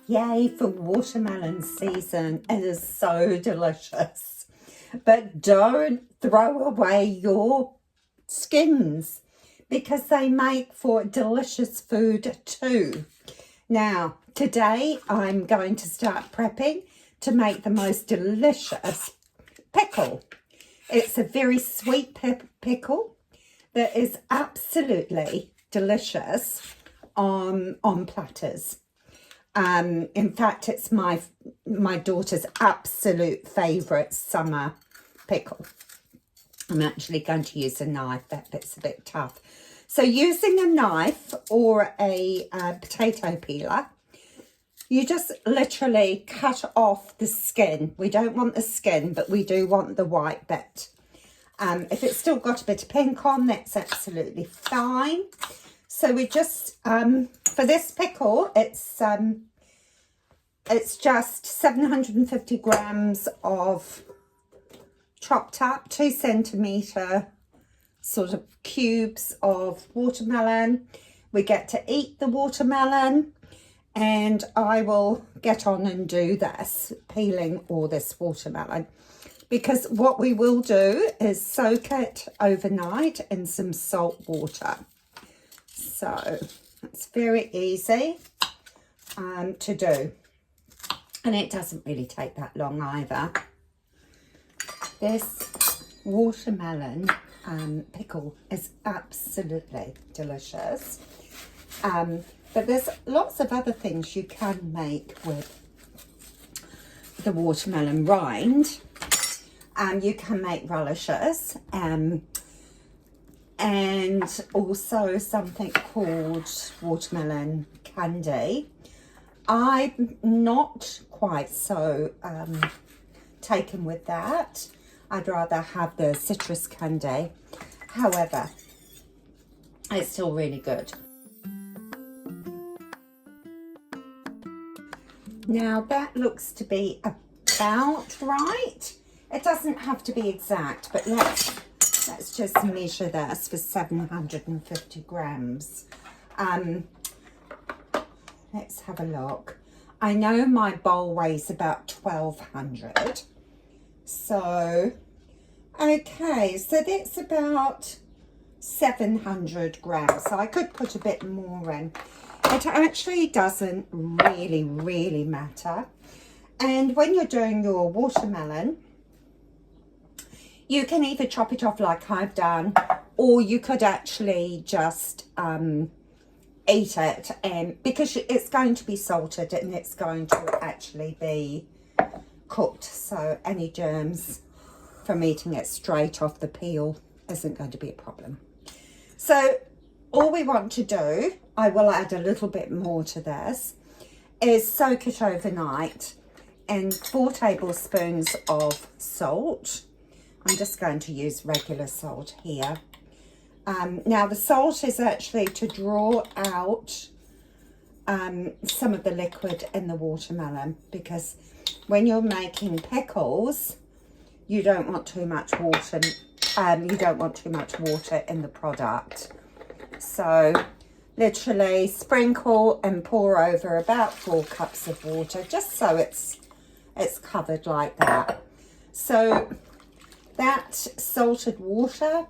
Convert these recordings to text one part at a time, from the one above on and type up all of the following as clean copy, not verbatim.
Yay for watermelon season. It is so delicious. But don't throw away your skins because they make for delicious food too. Now, today I'm going to start prepping to make the most delicious pickle. It's a very sweet pickle that is absolutely delicious on platters. In fact, it's my daughter's absolute favourite summer pickle. I'm actually going to use a knife. That bit's a bit tough. So using a knife or a potato peeler, you just literally cut off the skin. We don't want the skin, but we do want the white bit. If it's still got a bit of pink on, that's absolutely fine. So we just, for this pickle, it's just 750 grams of chopped up 2 centimetre sort of cubes of watermelon. We get to eat the watermelon, and I will get on and do this, peeling all this watermelon. Because what we will do is soak it overnight in some salt water. So it's very easy to do. And it doesn't really take that long either. This watermelon pickle is absolutely delicious. But there's lots of other things you can make with the watermelon rind. You can make relishes and also something called watermelon candy. I'm not quite so taken with that. I'd rather have the citrus candy. However, it's still really good. Now that looks to be about right. It doesn't have to be exact, but let's just measure this for 750 grams. Let's have a look. I know my bowl weighs about 1200. So, okay, so that's about 700 grams. So I could put a bit more in. It actually doesn't really matter. And when you're doing your watermelon, you can either chop it off like I've done, or you could actually just eat it, and because it's going to be salted and it's going to actually be cooked, so any germs from eating it straight off the peel isn't going to be a problem. So all we want to do, I will add a little bit more to this, is soak it overnight in 4 tablespoons of salt. I'm just going to use regular salt here. Now the salt is actually to draw out some of the liquid in the watermelon, because when you're making pickles, you don't want too much water. You don't want too much water in the product. So literally sprinkle and pour over about 4 cups of water, just so it's covered like that. So that salted water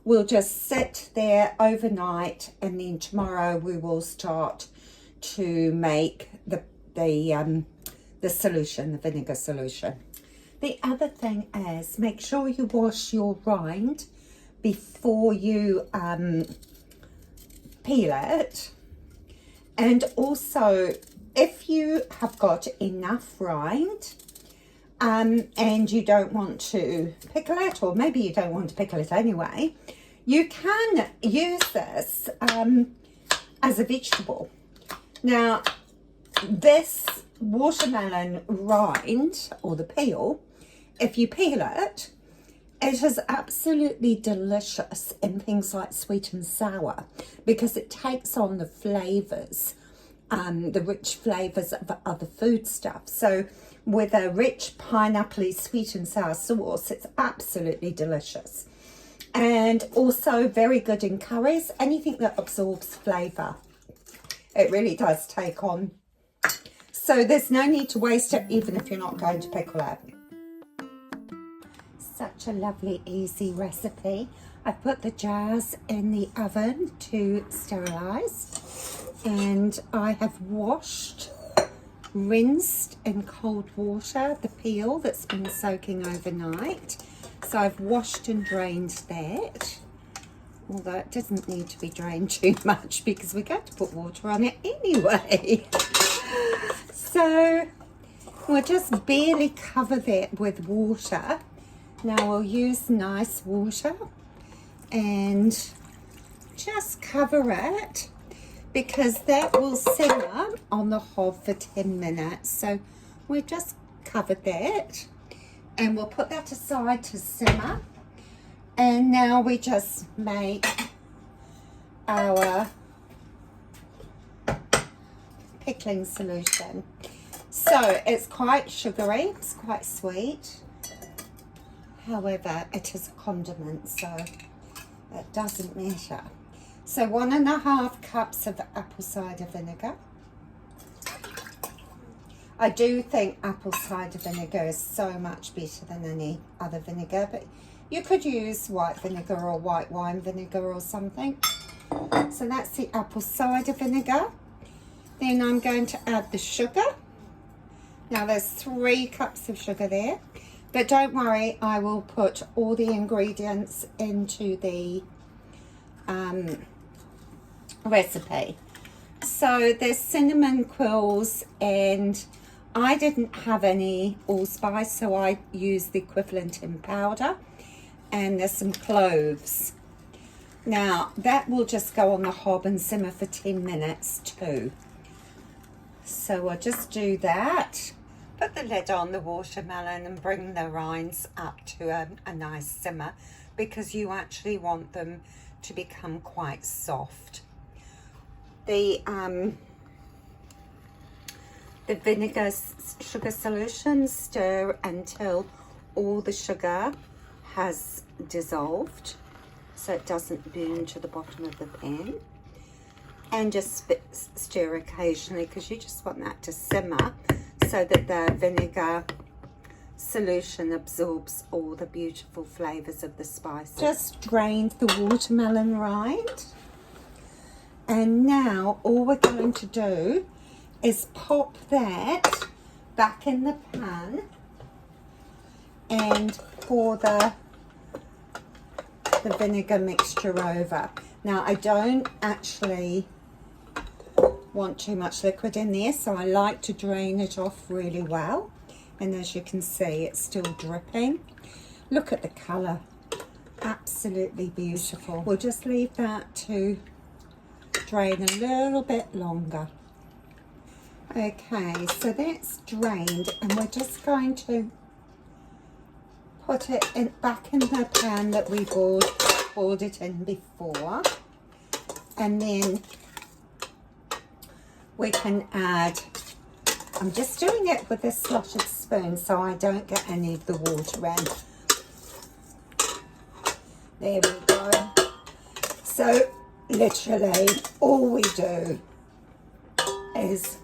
will just sit there overnight, and then tomorrow we will start to make the solution, the vinegar solution. The other thing is, make sure you wash your rind before you peel it. And also, if you have got enough rind, and you don't want to pickle it, or maybe you don't want to pickle it anyway, you can use this as a vegetable. Now, this watermelon rind, or the peel, if you peel it, it is absolutely delicious in things like sweet and sour, because it takes on the flavours, the rich flavours of other food stuff. So with a rich pineapple-y sweet and sour sauce, it's absolutely delicious. And also very good in curries, anything that absorbs flavour. It really does take on So there's no need to waste it, even if you're not going to pickle it. Such a lovely, easy recipe. I've put the jars in the oven to sterilise, and I have washed, rinsed in cold water the peel that's been soaking overnight. So I've washed and drained that, although it doesn't need to be drained too much because we're going to put water on it anyway. So we'll just barely cover that with water. Now we'll use nice water and just cover it, because that will simmer on the hob for 10 minutes. So we've just covered that, and we'll put that aside to simmer. And now we just make our pickling solution. So it's quite sugary, it's quite sweet. However, it is a condiment, so it doesn't matter. So 1.5 cups of apple cider vinegar. I do think apple cider vinegar is so much better than any other vinegar, but you could use white vinegar or white wine vinegar or something. So that's the apple cider vinegar. Then I'm going to add the sugar. Now there's 3 cups of sugar there, but don't worry, I will put all the ingredients into the recipe. So there's cinnamon quills, and I didn't have any allspice, so I used the equivalent in powder. And there's some cloves. Now that will just go on the hob and simmer for 10 minutes too. So I'll just do that. Put the lid on the watermelon and bring the rinds up to a nice simmer, because you actually want them to become quite soft. The vinegar sugar solution, stir until all the sugar has dissolved, so it doesn't burn to the bottom of the pan. And just stir occasionally, because you just want that to simmer so that the vinegar solution absorbs all the beautiful flavours of the spices. Just drained the watermelon rind, and now all we're going to do is pop that back in the pan and pour the vinegar mixture over. Now I don't actually want too much liquid in there, so I like to drain it off really well. And as you can see, it's still dripping. Look at the colour, absolutely beautiful. We'll just leave that to drain a little bit longer. Okay, so that's drained, and we're just going to put it back in the pan that we boiled it in before, and then we can add, I'm just doing it with this slotted spoon so I don't get any of the water in. There we go. So literally all we do is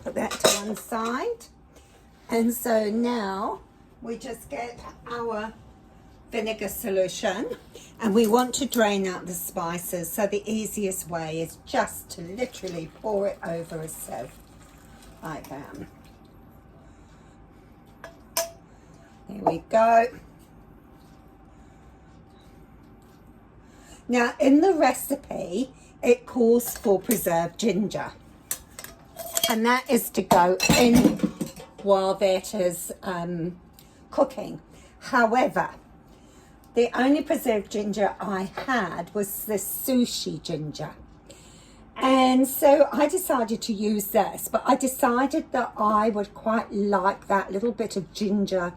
put that to one side, and so now we just get our vinegar solution, and we want to drain out the spices, so the easiest way is just to literally pour it over a sieve like that. There we go. Now in the recipe it calls for preserved ginger, and that is to go in while that is cooking. However, the only preserved ginger I had was this sushi ginger, and so I decided to use this, but I decided that I would quite like that little bit of ginger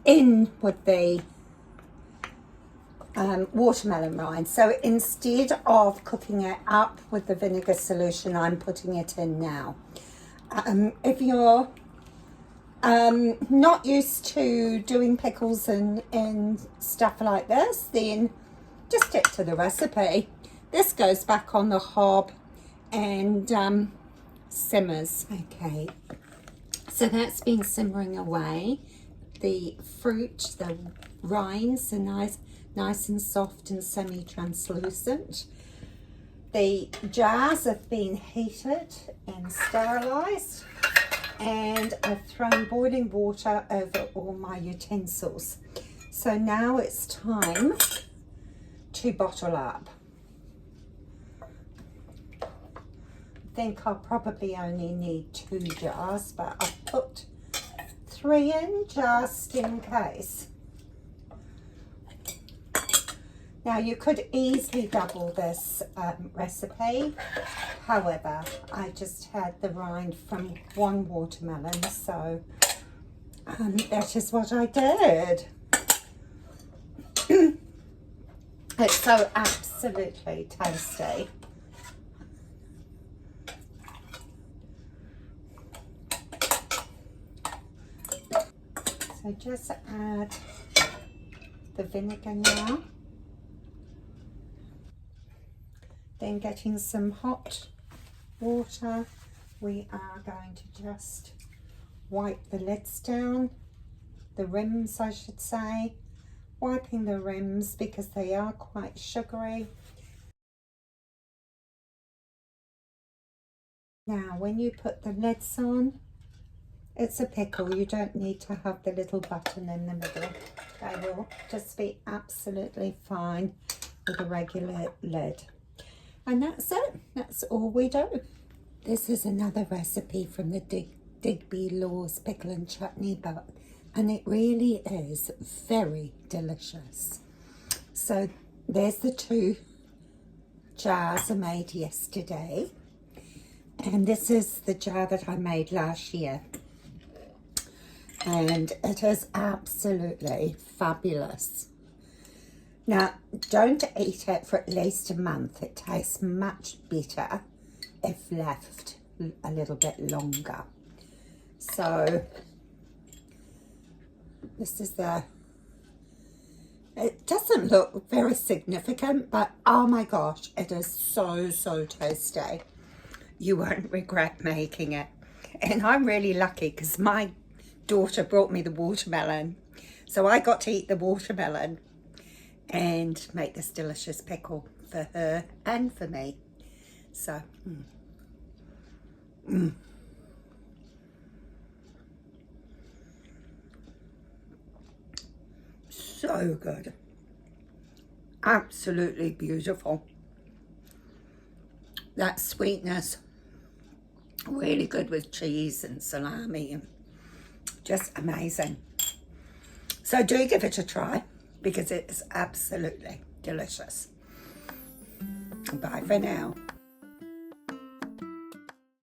in with the watermelon rind. So instead of cooking it up with the vinegar solution, I'm putting it in now. If you're not used to doing pickles and stuff like this, then just stick to the recipe. this goes back on the hob and simmers. Okay, so that's been simmering away. The fruit, the rinds are nice and soft and semi-translucent. The jars have been heated and sterilised, and I've thrown boiling water over all my utensils. So now it's time to bottle up. I think I'll probably only need 2 jars, but I've put 3 in just in case. Now you could easily double this recipe, however I just had the rind from 1 watermelon, so that is what I did. It's so absolutely tasty. So just add the vinegar now. Then getting some hot water, we are going to just wipe the lids down, the rims I should say, wiping the rims because they are quite sugary. Now when you put the lids on, it's a pickle, you don't need to have the little button in the middle. They will just be absolutely fine with a regular lid. And that's it, that's all we do. This is another recipe from the Digby Law's Pickle and Chutney book, and it really is very delicious. So there's the 2 jars I made yesterday, and this is the jar that I made last year, and it is absolutely fabulous. Now, don't eat it for at least a month. It tastes much better if left a little bit longer. So, this is it doesn't look very significant, but oh my gosh, it is so tasty. You won't regret making it. And I'm really lucky because my daughter brought me the watermelon. So I got to eat the watermelon and make this delicious pickle for her and for me. So, so good. Absolutely beautiful. That sweetness, really good with cheese and salami, and just amazing. So do give it a try, because it is absolutely delicious. Bye for now.